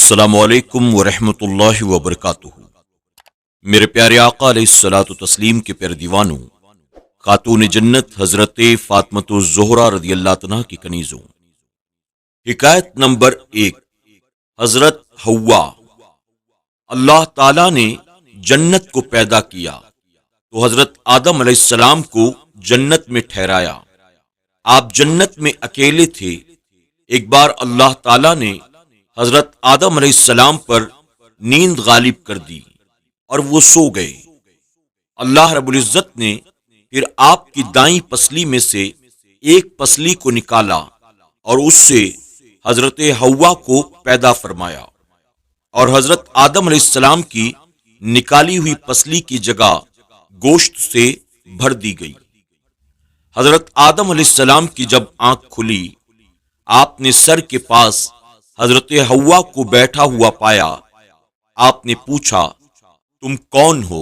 अस्सलामु अलैकुम वरहमतुल्लाहि वबरकातुहू। मेरे प्यारे आका अलैहिस्सलातु तस्लीम के प्यारे दीवानों, खातून जन्नत हजरत फातिमा ज़ोहरा रदियल्लाहु तआला की कनीज़ों। हिकायत नंबर 1। हजरत हव्वा। अल्लाह ताला ने जन्नत को पैदा किया तो हजरत आदम अलैहिस्सलाम को जन्नत में ठहराया। आप जन्नत में अकेले थे। एक बार अल्लाह ताला ने हजरत आदम अलैहिस्सलाम पर नींद गालिब कर दी और वो सो गए। अल्लाह रब्बुल इज्जत ने फिर आपकी दाईं पसली में से एक पसली को निकाला और उससे हजरत हव्वा को पैदा फरमाया और हजरत आदम अलैहिस्सलाम की निकाली हुई पसली की जगह गोश्त से भर दी गई। हजरत आदम अलैहिस्सलाम की जब आंख खुली, आपने सर के पास हजरत हव्वा को बैठा हुआ पाया। आपने पूछा, तुम कौन हो?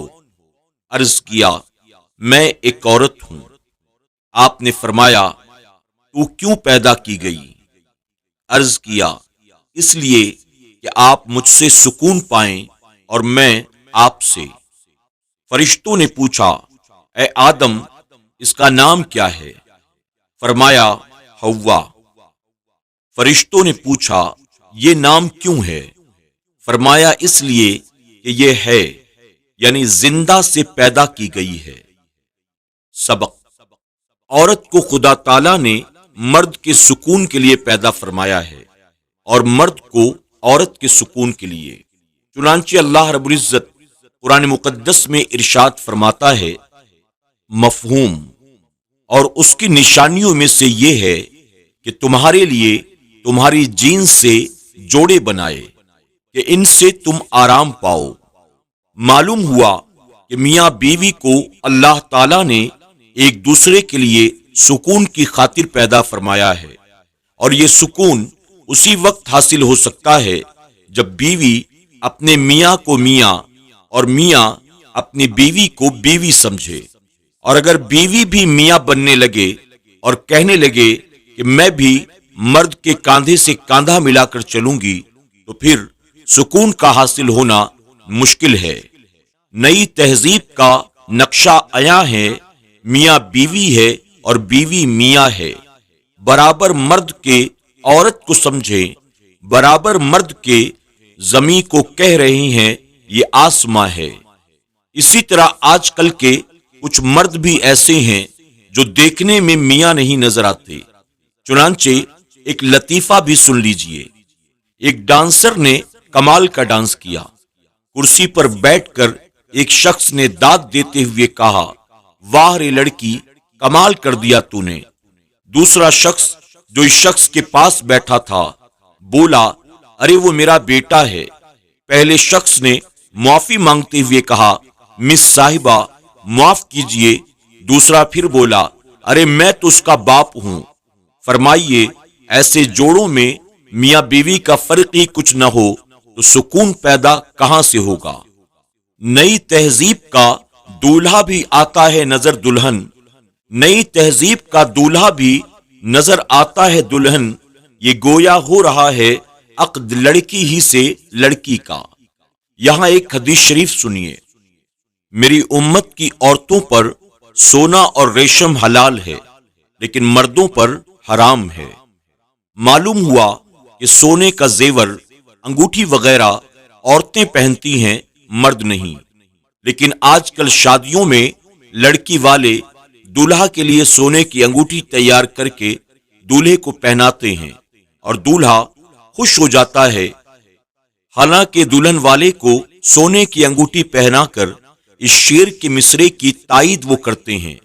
अर्ज किया, मैं एक औरत हूं। आपने फरमाया, तू क्यों पैदा की गई? अर्ज किया, इसलिए कि आप मुझसे सुकून पाएं और मैं आपसे। फरिश्तों ने पूछा, ए आदम, इसका नाम क्या है? फरमाया, हव्वा। फरिश्तों ने पूछा, ये नाम क्यों है? फरमाया, इसलिए कि ये है, यानी जिंदा से पैदा की गई है। सबक। औरत को खुदा ताला ने मर्द के सुकून के लिए पैदा फरमाया है और मर्द को औरत के सुकून के लिए। चुनांचे अल्लाह रब्बुल इज्जत कुरान मुकद्दस में इरशाद फरमाता है, मफहूम और उसकी निशानियों में से ये है कि तुम्हारे लिए तुम्हारी जीन्स से जोड़े बनाए कि इनसे तुम आराम पाओ। मालूम हुआ कि मियां बीवी को अल्लाह ताला ने एक दूसरे के लिए सुकून की खातिर पैदा फरमाया है और ये सुकून उसी वक्त हासिल हो सकता है जब बीवी अपने मियां को मियां और मियां अपनी बीवी को बीवी समझे। और अगर बीवी भी मियां बनने लगे और कहने लगे कि मैं भी मर्द के कांधे से कांधा मिलाकर चलूंगी, तो फिर सुकून का हासिल होना मुश्किल है। नई तहजीब का नक्शा आया है, मियां बीवी है और बीवी मियां है। बराबर मर्द के औरत को समझे, बराबर मर्द के जमी को कह रहे हैं ये आसमां है। इसी तरह आजकल के कुछ मर्द भी ऐसे हैं जो देखने में मियां नहीं नजर आते। चुनांचे एक लतीफा भी सुन लीजिए। एक डांसर ने कमाल का डांस किया। कुर्सी पर बैठकर एक शख्स ने दाद देते हुए कहा, वाह रे लड़की, कमाल कर दिया तूने। दूसरा शख्स जो इस शख्स के पास बैठा था बोला, अरे वो मेरा बेटा है। पहले शख्स ने माफी मांगते हुए कहा, मिस साहिबा माफ कीजिए। दूसरा फिर बोला, अरे मैं तो उसका बाप हूं। फरमाइए, ऐसे जोड़ों में मियां बीवी का फर्क ही कुछ न हो तो सुकून पैदा कहां से होगा? नई तहजीब का दूल्हा भी आता है नजर दुल्हन, नई तहजीब का दूल्हा भी नजर आता है दुल्हन। ये गोया हो रहा है अक्द लड़की ही से लड़की का। यहां एक हदीस शरीफ सुनिए। मेरी उम्मत की औरतों पर सोना और रेशम हलाल है, लेकिन मर्दों पर हराम है। मालूम हुआ कि सोने का जेवर, अंगूठी वगैरह औरतें पहनती हैं, मर्द नहीं। लेकिन आजकल शादियों में लड़की वाले दूल्हा के लिए सोने की अंगूठी तैयार करके दूल्हे को पहनाते हैं और दूल्हा खुश हो जाता है। हालांकि दुल्हन वाले को सोने की अंगूठी पहनाकर इस शेर के मिसरे की ताईद वो करते हैं।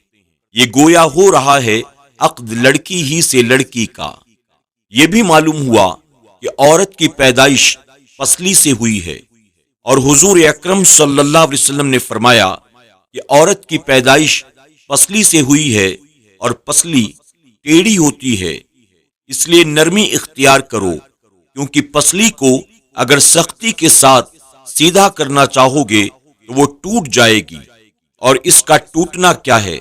ये गोया हो रहा है अक्द लड़की ही से लड़की का। ये भी मालूम हुआ कि औरत की पैदाइश पसली से हुई है और हुजूर अकरम सल्लल्लाहु अलैहि वसल्लम ने फरमाया कि औरत की पैदाइश पसली से हुई है और पसली टेढ़ी होती है। इसलिए नरमी इख्तियार करो, क्योंकि पसली को अगर सख्ती के साथ सीधा करना चाहोगे तो वो टूट जाएगी और इसका टूटना क्या है?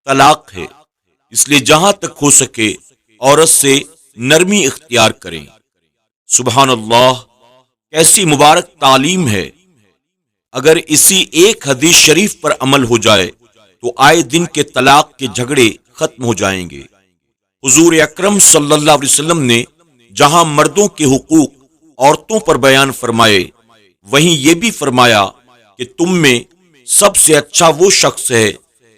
तलाक है। इसलिए जहां तक हो सके औरत से नरमी इख्तियार करें। सुभान अल्लाह, کیسی مبارک تعلیم ہے۔ اگر اسی ایک حدیث شریف پر عمل ہو جائے تو آئے دن کے طلاق کے جھگڑے ختم ہو جائیں گے۔ حضور اکرم صلی اللہ علیہ وسلم نے جہاں مردوں کے حقوق عورتوں پر بیان فرمائے، وہیں یہ بھی فرمایا کہ تم میں سب سے اچھا وہ شخص ہے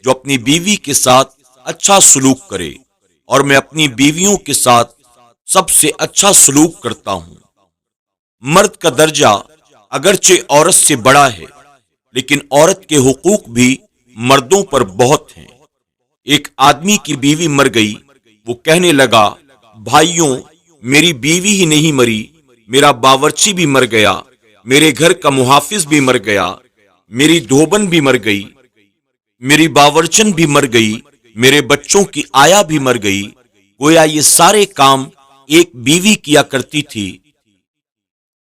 جو اپنی بیوی کے ساتھ اچھا سلوک کرے، اور میں اپنی بیویوں کے ساتھ سب سے اچھا سلوک کرتا ہوں۔ مرد کا درجہ اگرچہ عورت سے بڑا ہے، لیکن عورت کے حقوق بھی مردوں پر بہت ہیں۔ ایک آدمی کی بیوی مر گئی، وہ کہنے لگا، بھائیوں، میری بیوی ہی نہیں مری، میرا باورچی بھی مر گیا، میرے گھر کا محافظ بھی مر گیا، میری دھوبن بھی مر گئی، میری باورچن بھی مر گئی، میرے بچوں کی آیا بھی مر گئی۔ گویا یہ سارے کام ایک بیوی کیا کرتی تھی۔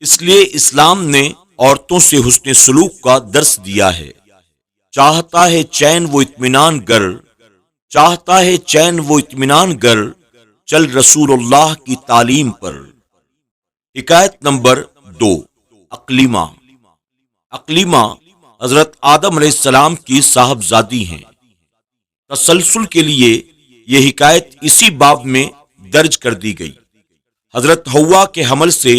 اس لیے اسلام نے عورتوں سے حسن سلوک کا درس دیا ہے۔ چاہتا ہے چین وہ اطمینان گر، چاہتا ہے چین وہ اطمینان گر، چل رسول اللہ کی تعلیم پر۔ حکایت نمبر 2، اقلیمہ۔ اقلیمہ حضرت آدم علیہ السلام کی صاحبزادی ہیں۔ تسلسل کے لیے یہ حکایت اسی باب میں درج کر دی گئی۔ حضرت حوا کے حمل سے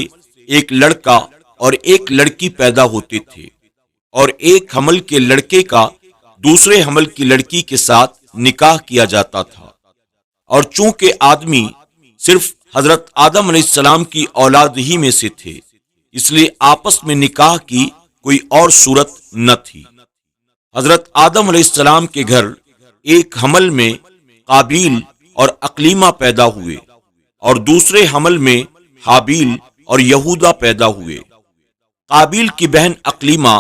ایک لڑکا اور ایک لڑکی پیدا ہوتے تھے، اور ایک حمل کے لڑکے کا دوسرے حمل کی لڑکی کے ساتھ نکاح کیا جاتا تھا، اور چونکہ آدمی صرف حضرت آدم علیہ السلام کی اولاد ہی میں سے تھے، اس لیے آپس میں نکاح کی کوئی اور صورت نہ تھی۔ حضرت آدم علیہ السلام کے گھر ایک حمل میں قابیل اور اقلیمہ پیدا ہوئے، اور دوسرے حمل میں حابیل اور یہودا پیدا ہوئے۔ قابیل کی بہن اقلیمہ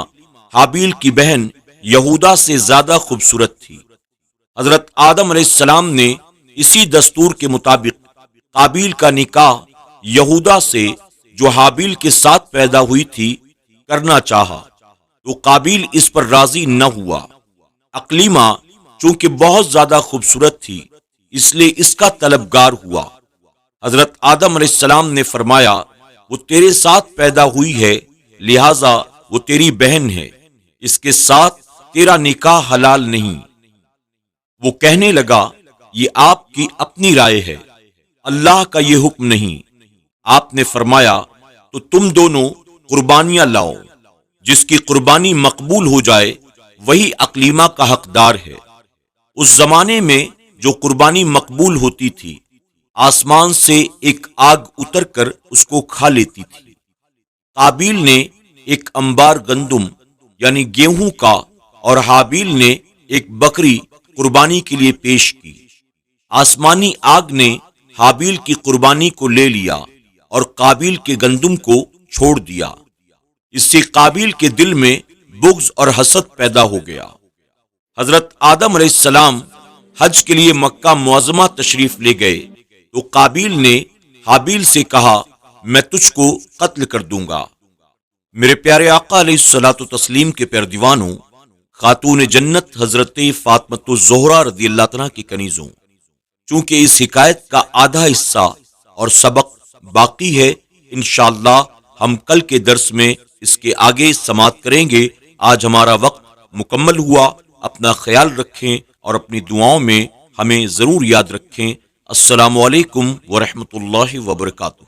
حابیل کی بہن یہودا سے زیادہ خوبصورت تھی۔ حضرت آدم علیہ السلام نے اسی دستور کے مطابق قابیل کا نکاح یہودا سے، جو حابیل کے ساتھ پیدا ہوئی تھی، کرنا چاہا، تو قابیل اس پر راضی نہ ہوا۔ اقلیمہ چونکہ بہت زیادہ خوبصورت تھی، اس لیے اس کا طلبگار ہوا۔ حضرت آدم علیہ السلام نے فرمایا، وہ تیرے ساتھ پیدا ہوئی ہے، لہذا وہ تیری بہن ہے، اس کے ساتھ تیرا نکاح حلال نہیں۔ وہ کہنے لگا، یہ آپ کی اپنی رائے ہے، اللہ کا یہ حکم نہیں۔ آپ نے فرمایا، تو تم دونوں قربانیاں لاؤ، جس کی قربانی مقبول ہو جائے وہی اقلیمہ کا حقدار ہے۔ اس زمانے میں جو قربانی مقبول ہوتی تھی، آسمان سے ایک آگ اتر کر اس کو کھا لیتی تھی۔ قابیل نے ایک انبار گندم یعنی گیہوں کا، اور حابیل نے ایک بکری قربانی کے لیے پیش کی۔ آسمانی آگ نے حابیل کی قربانی کو لے لیا اور قابیل کے گندم کو چھوڑ دیا۔ اس سے قابیل کے دل میں بغض اور حسد پیدا ہو گیا۔ حضرت آدم علیہ السلام حج کے لیے مکہ معظمہ تشریف لے گئے تو قابیل نے حابیل سے کہا، میں تجھ کو قتل کر دوں گا۔ میرے پیارے آقا علیہ الصلوۃ والتسلیم کے پیر دیوانوں، خاتون جنت حضرت فاطمۃ الزہرا رضی اللہ عنہا کی کنیزوں، چونکہ اس حکایت کا آدھا حصہ اور سبق باقی ہے، انشاءاللہ ہم کل کے درس میں اس کے آگے سماعت کریں گے۔ آج ہمارا وقت مکمل ہوا۔ اپنا خیال رکھیں اور اپنی دعاؤں میں ہمیں ضرور یاد رکھیں۔ السلام علیکم ورحمۃ اللہ وبرکاتہ۔